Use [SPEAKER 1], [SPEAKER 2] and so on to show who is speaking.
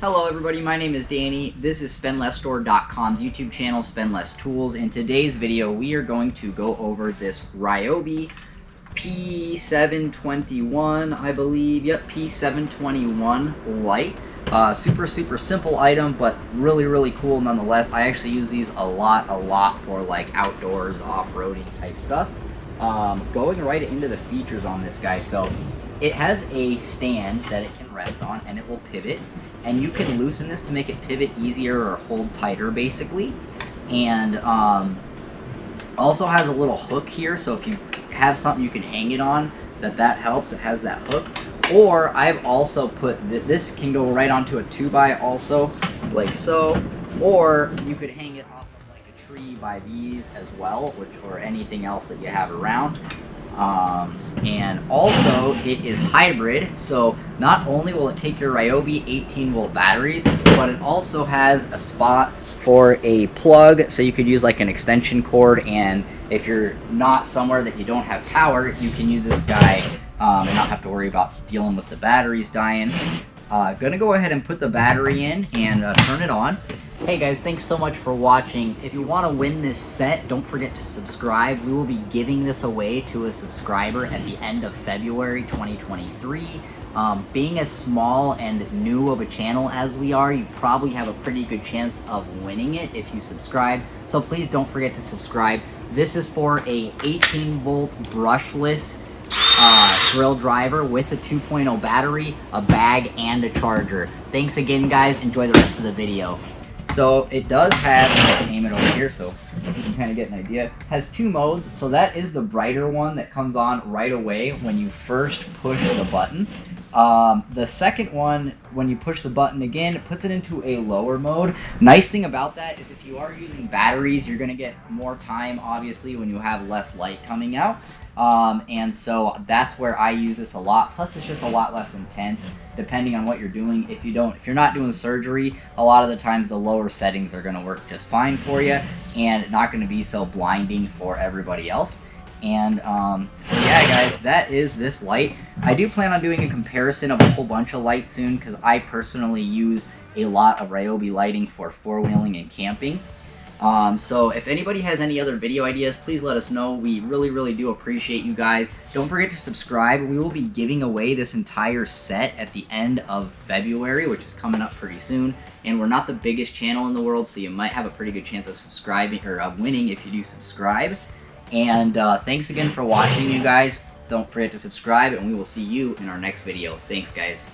[SPEAKER 1] Hello everybody, my name is Danny. This is SpendLessStore.com's YouTube channel, Spend Less Tools. In today's video, we are going to go over this Ryobi P721, I believe. Yep, P721 light. Super simple item, but really cool nonetheless. I actually use these a lot for like outdoors, off-roading type stuff. Going right into the features on this guy. So it has a stand that it can rest on, and it will pivot. And you can loosen this to make it pivot easier or hold tighter, basically. And also has a little hook here, so if you have something you can hang it on, that helps. It has that hook. Or I've also put this can go right onto a 2x also, like so. Or you could hang it off of like a tree by these as well, or anything else that you have around. And also it is hybrid, so not only will it take your Ryobi 18-volt batteries, but it also has a spot for a plug, so you could use like an extension cord, and if you're not somewhere that you don't have power, you can use this guy and not have to worry about dealing with the batteries dying. Gonna go ahead and put the battery in and turn it on. Hey guys, thanks so much for watching. If you want to win this set, don't forget to subscribe. We will be giving this away to a subscriber at the end of February 2023. Being as small and new of a channel as we are, you probably have a pretty good chance of winning it if you subscribe. So please don't forget to subscribe. This is for a 18-volt brushless drill driver with a 2.0 battery, a bag, and a charger. Thanks again, guys. Enjoy the rest of the video. So it does have, I'll aim it over here so you can kind of get an idea. It has two modes. So that is the brighter one that comes on right away when you first push the button. The second one, when you push the button again, it puts it into a lower mode. Nice thing about that is if you are using batteries, you're going to get more time, obviously, when you have less light coming out. And so that's where I use this a lot. Plus, it's just a lot less intense, depending on what you're doing. If you're not doing surgery, a lot of the times the lower settings are going to work just fine for you, and not going to be so blinding for everybody else. And so yeah, guys, that is this light. I do plan on doing a comparison of a whole bunch of lights soon, because I personally use a lot of Ryobi lighting for four-wheeling and camping. So if anybody has any other video ideas, please let us know. We really do appreciate you guys. Don't forget to subscribe. We will be giving away this entire set at the end of February, which is coming up pretty soon. And we're not the biggest channel in the world, so you might have a pretty good chance of subscribing, or of winning if you do subscribe. And thanks again for watching, you guys. Don't forget to subscribe, and we will see you in our next video. Thanks, guys.